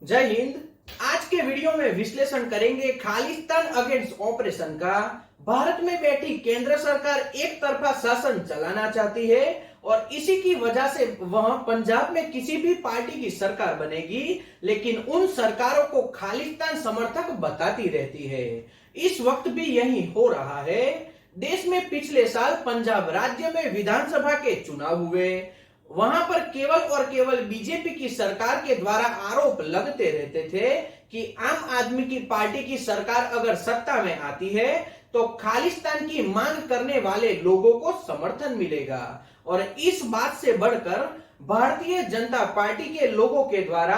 जय हिंद। आज के वीडियो में विश्लेषण करेंगे खालिस्तान अगेंस्ट ऑपरेशन का। भारत में बैठी केंद्र सरकार एक तरफा शासन चलाना चाहती है और इसी की वजह से वह पंजाब में किसी भी पार्टी की सरकार बनेगी, लेकिन उन सरकारों को खालिस्तान समर्थक बताती रहती है। इस वक्त भी यही हो रहा है। देश में पिछले साल पंजाब राज्य में विधानसभा के चुनाव हुए। वहां पर केवल और केवल बीजेपी की सरकार के द्वारा आरोप लगते रहते थे कि आम आदमी की पार्टी की सरकार अगर सत्ता में आती है तो खालिस्तान की मांग करने वाले लोगों को समर्थन मिलेगा। और इस बात से बढ़कर भारतीय जनता पार्टी के लोगों के द्वारा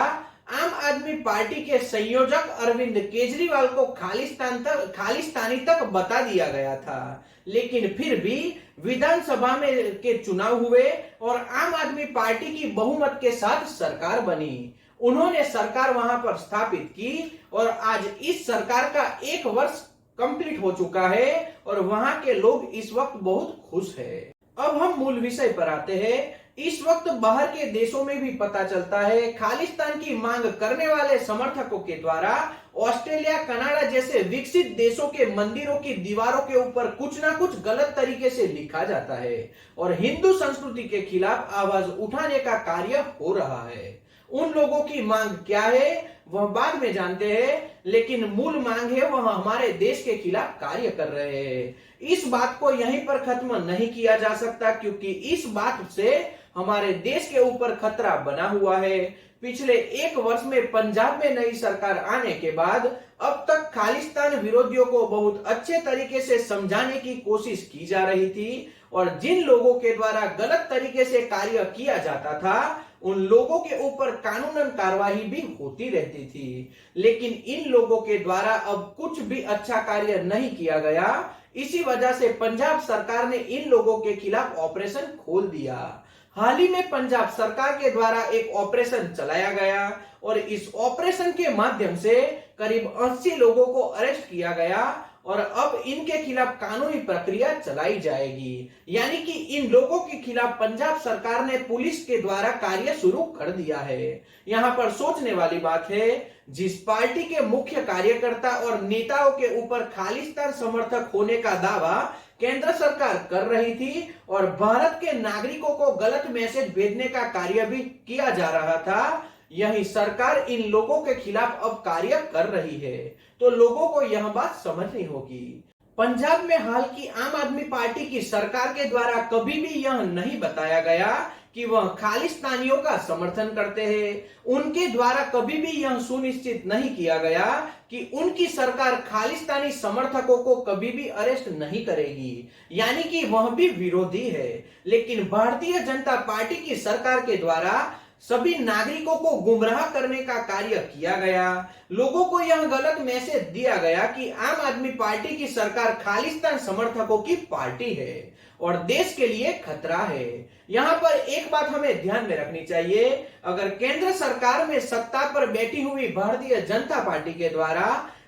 आम आदमी पार्टी के संयोजक अरविंद केजरीवाल को खालिस्तानी तक बता दिया गया था। लेकिन फिर भी विधानसभा में के चुनाव हुए और आम आदमी पार्टी की बहुमत के साथ सरकार बनी। उन्होंने सरकार वहां पर स्थापित की और आज इस सरकार का 1 वर्ष कंप्लीट हो चुका है और वहां के लोग इस वक्त बहुत खुश है। अब हम मूल विषय पर आते हैं। इस वक्त बाहर के देशों में भी पता चलता है खालिस्तान की मांग करने वाले समर्थकों के द्वारा ऑस्ट्रेलिया, कनाडा जैसे विकसित देशों के मंदिरों की दीवारों के ऊपर कुछ ना कुछ गलत तरीके से लिखा जाता है और हिंदू संस्कृति के खिलाफ आवाज उठाने का कार्य हो रहा है। उन लोगों की मांग क्या है वह बाद में जानते हैं, लेकिन मूल मांग है वह हमारे देश के खिलाफ कार्य कर रहे हैं। इस बात को यहीं पर खत्म नहीं किया जा सकता, क्योंकि इस बात से हमारे देश के ऊपर खतरा बना हुआ है। पिछले 1 वर्ष में पंजाब में नई सरकार आने के बाद अब तक खालिस्तान विरोधियों को बहुत अच्छे तरीके से समझाने की कोशिश की जा रही थी और जिन लोगों के द्वारा गलत तरीके से कार्य किया जाता था उन लोगों के ऊपर कानूनन कार्रवाई भी होती रहती थी। लेकिन इन लोगों के द्वारा अब कुछ भी अच्छा कार्य नहीं किया गया। इसी वजह से पंजाब सरकार ने इन लोगों के खिलाफ ऑपरेशन खोल दिया। हाल ही में पंजाब सरकार के द्वारा एक ऑपरेशन चलाया गया और इस ऑपरेशन के माध्यम से करीब 80 लोगों को अरेस्ट किया गया और अब इनके खिलाफ कानूनी प्रक्रिया चलाई जाएगी। यानी कि इन लोगों के खिलाफ पंजाब सरकार ने पुलिस के द्वारा कार्य शुरू कर दिया है। यहाँ पर सोचने वाली बात है, जिस पार्टी के मुख्य कार्यकर्ता और नेताओं के ऊपर खालिस्तान समर्थक होने का दावा केंद्र सरकार कर रही थी और भारत के नागरिकों को गलत मैसेज भेजने का कार्य भी किया जा रहा था, यही सरकार इन लोगों के खिलाफ अब कार्य कर रही है। तो लोगों को यह बात समझनी होगी। पंजाब में हाल की आम आदमी पार्टी की सरकार के द्वारा कभी भी यह नहीं बताया गया कि वह खालिस्तानियों का समर्थन करते हैं। उनके द्वारा कभी भी यह सुनिश्चित नहीं किया गया कि उनकी सरकार खालिस्तानी समर्थकों को कभी भी अरेस्ट नहीं करेगी, यानी कि वह भी विरोधी है। लेकिन भारतीय जनता पार्टी की सरकार के द्वारा सभी नागरिकों को गुमराह करने का कार्य किया गया। लोगों को यह गलत मैसेज दिया गया कि आम आदमी पार्टी की सरकार खालिस्तान समर्थकों की पार्टी है और देश के लिए खतरा है। यहाँ पर एक बात हमें ध्यान में रखनी चाहिए, अगर केंद्र सरकार में सत्ता पर बैठी हुई भारतीय जनता पार्टी के द्वारा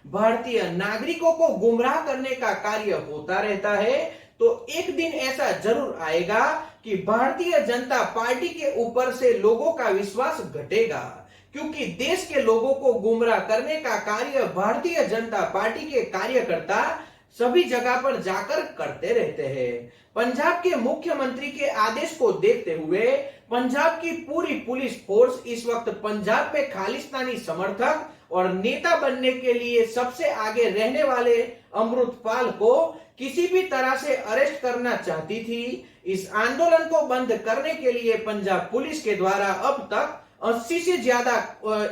भारतीय नागरिकों को गुमराह करने का कार्य होता रहता है तो एक दिन ऐसा जरूर आएगा कि भारतीय जनता पार्टी के ऊपर से लोगों का विश्वास घटेगा, क्योंकि देश के लोगों को गुमराह करने का कार्य भारतीय जनता पार्टी के कार्यकर्ता सभी जगह पर जाकर करते रहते हैं। पंजाब के मुख्यमंत्री के आदेश को देखते हुए पंजाब की पूरी पुलिस फोर्स इस वक्त पंजाब में खालिस्तानी समर्थक और नेता बनने के लिए सबसे आगे रहने वाले अमृतपाल को किसी भी तरह से अरेस्ट करना चाहती थी। इस आंदोलन को बंद करने के लिए पंजाब पुलिस के द्वारा अब तक 80 से ज्यादा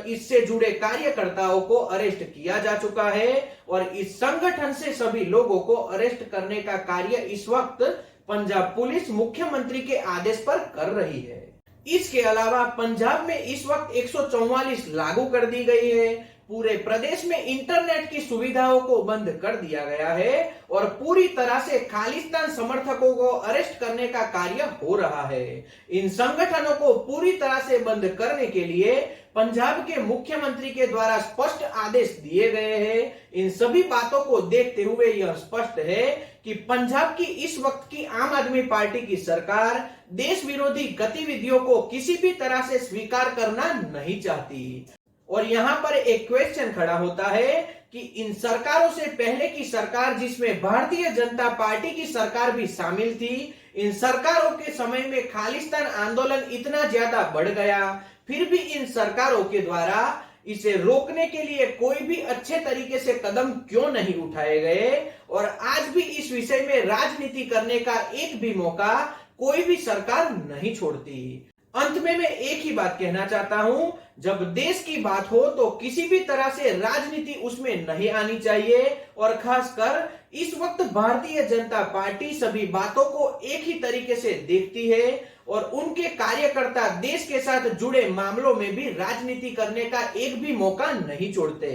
इससे जुड़े कार्यकर्ताओं को अरेस्ट किया जा चुका है और इस संगठन से सभी लोगों को अरेस्ट करने का कार्य इस वक्त पंजाब पुलिस मुख्यमंत्री के आदेश पर कर रही है। इसके अलावा पंजाब में इस वक्त 144 लागू कर दी गई है। पूरे प्रदेश में इंटरनेट की सुविधाओं को बंद कर दिया गया है और पूरी तरह से खालिस्तान समर्थकों को अरेस्ट करने का कार्य हो रहा है। इन संगठनों को पूरी तरह से बंद करने के लिए पंजाब के मुख्यमंत्री के द्वारा स्पष्ट आदेश दिए गए हैं। इन सभी बातों को देखते हुए यह स्पष्ट है कि पंजाब की इस वक्त की आम आदमी पार्टी की सरकार देश विरोधी गतिविधियों को किसी भी तरह से स्वीकार करना नहीं चाहती। और यहाँ पर एक क्वेश्चन खड़ा होता है कि इन सरकारों से पहले की सरकार, जिसमें भारतीय जनता पार्टी की सरकार भी शामिल थी, इन सरकारों के समय में खालिस्तान आंदोलन इतना ज्यादा बढ़ गया, फिर भी इन सरकारों के द्वारा इसे रोकने के लिए कोई भी अच्छे तरीके से कदम क्यों नहीं उठाए गए, और आज भी इस विषय में राजनीति करने का एक भी मौका कोई भी सरकार नहीं छोड़ती। अंत में मैं एक ही बात कहना चाहता हूं, जब देश की बात हो तो किसी भी तरह से राजनीति उसमें नहीं आनी चाहिए, और खासकर इस वक्त भारतीय जनता पार्टी सभी बातों को एक ही तरीके से देखती है और उनके कार्यकर्ता देश के साथ जुड़े मामलों में भी राजनीति करने का एक भी मौका नहीं छोड़ते।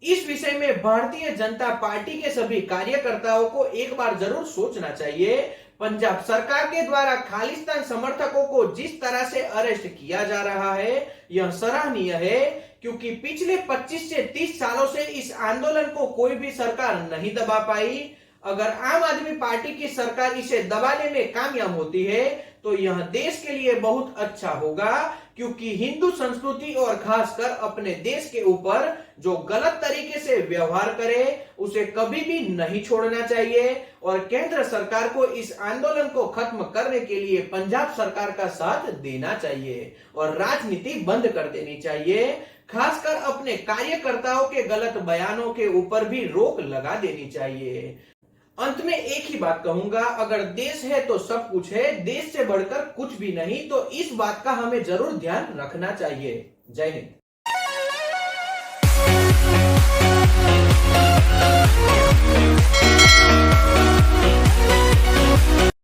इस विषय में भारतीय जनता पार्टी के सभी कार्यकर्ताओं को एक बार जरूर सोचना चाहिए। पंजाब सरकार के द्वारा खालिस्तान समर्थकों को जिस तरह से अरेस्ट किया जा रहा है, यह सराहनीय है, क्योंकि पिछले 25 से 30 सालों से इस आंदोलन को कोई भी सरकार नहीं दबा पाई। अगर आम आदमी पार्टी की सरकार इसे दबाने में कामयाब होती है तो यह देश के लिए बहुत अच्छा होगा, क्योंकि हिंदू संस्कृति और खासकर अपने देश के ऊपर जो गलत तरीके से व्यवहार करे उसे कभी भी नहीं छोड़ना चाहिए, और केंद्र सरकार को इस आंदोलन को खत्म करने के लिए पंजाब सरकार का साथ देना चाहिए और राजनीति बंद कर देनी चाहिए। खासकर अपने कार्यकर्ताओं के गलत बयानों के ऊपर भी रोक लगा देनी चाहिए। अंत में एक ही बात कहूंगा, अगर देश है तो सब कुछ है, देश से बढ़कर कुछ भी नहीं, तो इस बात का हमें जरूर ध्यान रखना चाहिए। जय हिंद।